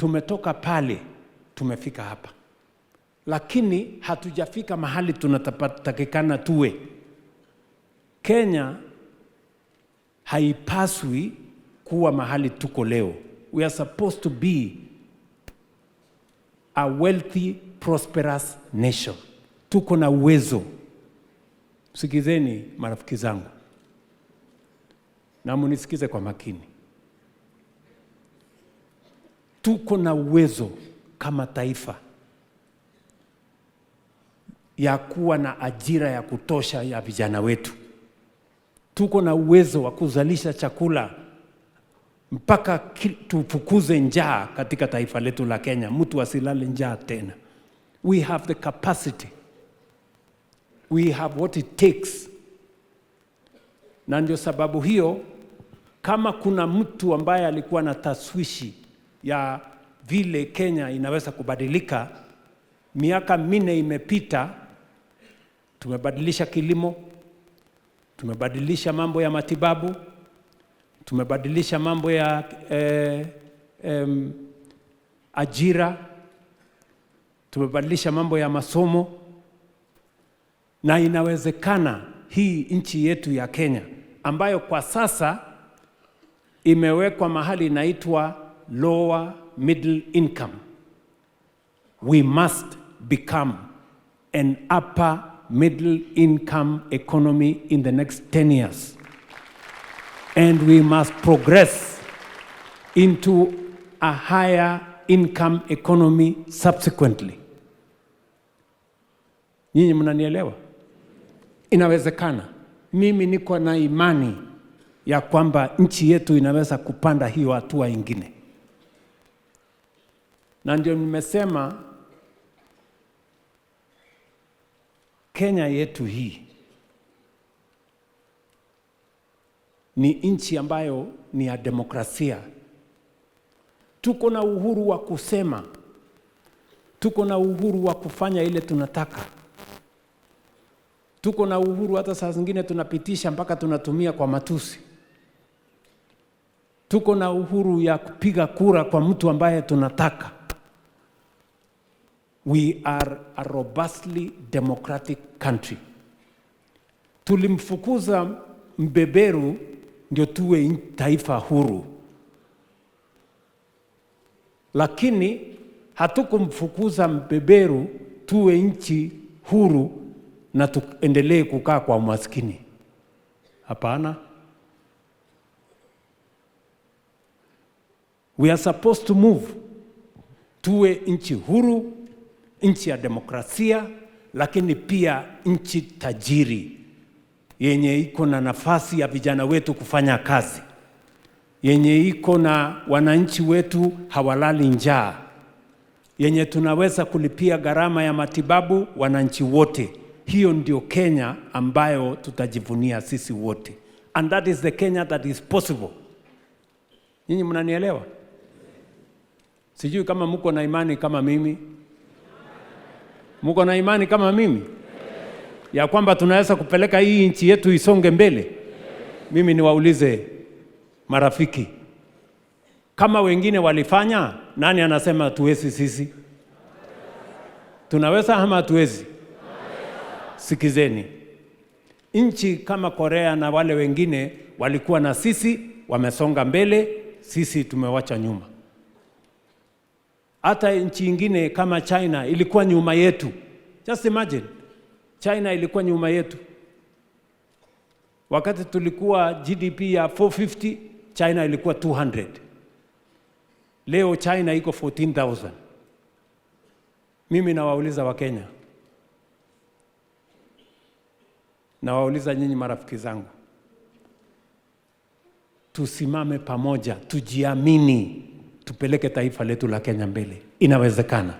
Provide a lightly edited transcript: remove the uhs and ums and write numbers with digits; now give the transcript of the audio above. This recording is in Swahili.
tumetoka pale, tumefika hapa. Lakini hatujafika mahali tunatakikana tuwe. Kenya haipaswi kuwa mahali tuko leo. We are supposed to be a wealthy, prosperous nation. Tuko na uwezo. Sikizeni marafiki zangu, na munisikize kwa makini. Tuko na uwezo kama taifa ya kuwa na ajira ya kutosha ya vijana wetu. Tuko na uwezo wa kuzalisha chakula mpaka tufukuze njaa katika taifa letu la Kenya. Mtu asilale njaa tena. We have the capacity. We have what it takes. Na ndio sababu hiyo, kama kuna mtu ambaye alikuwa na taswishi ya vile Kenya inaweza kubadilika, miaka 4 imepita, tumebadilisha kilimo, tumebadilisha mambo ya matibabu, tumebadilisha mambo ya ajira, tumebadilisha mambo ya masomo, na inawezekana hii nchi yetu ya Kenya ambayo kwa sasa imewekwa mahali inaitwa lower middle income, we must become an upper middle income economy in the next 10 years. And we must progress into a higher income economy subsequently. Nyinyi mnanielewa? Inawezekana. Mimi niko na imani ya kwamba nchi yetu inaweza kupanda hiyo hatua ingine. Na ndio nimesema Kenya yetu hii ni nchi ambayo ni ya demokrasia. Tuko na uhuru wa kusema. Tuko na uhuru wa kufanya ile tunataka. Tuko na uhuru hata saa zingine tunapitisha mpaka tunatumia kwa matusi. Tuko na uhuru ya kupiga kura kwa mtu ambaye tunataka. We are a robustly democratic country. Tulimfukuza mbeberu ndio tuwe taifa huru. Lakini hatukumfukuza mbeberu tuwe nchi huru na tuendelee kukaa kwa umaskini. Hapana. We are supposed to move. Tuwe nchi huru, nchi ya demokrasia, lakini pia nchi tajiri, yenye iko na nafasi ya vijana wetu kufanya kazi, yenye iko na wananchi wetu hawalali njaa, yenye tunaweza kulipia gharama ya matibabu wananchi wote. Hiyo ndio Kenya ambayo tutajivunia sisi wote. And that is the Kenya that is possible. Nyinyi mnanielewa? Sijui kama mko na imani kama mimi. Mko na imani kama mimi? Ya kwamba tunaweza kupeleka hii nchi yetu isonge mbele? Mimi niwaulize marafiki, kama wengine walifanya, nani anasema tuwezi sisi? Tunaweza ama hatuwezi? Sikizeni. Nchi kama Korea na wale wengine walikuwa na sisi, wamesonga mbele, sisi tumewacha nyuma. Hata nchi nyingine kama China ilikuwa nyuma yetu. Just imagine. China ilikuwa nyuma yetu. Wakati tulikuwa GDP ya 450, China ilikuwa 200. Leo China iko 14,000. Mimi nawauliza wa Kenya, nawauliza nyinyi marafiki zangu, tusimame pamoja, tujiamini, tupeleke taifa letu la Kenya mbele. Inawezekana.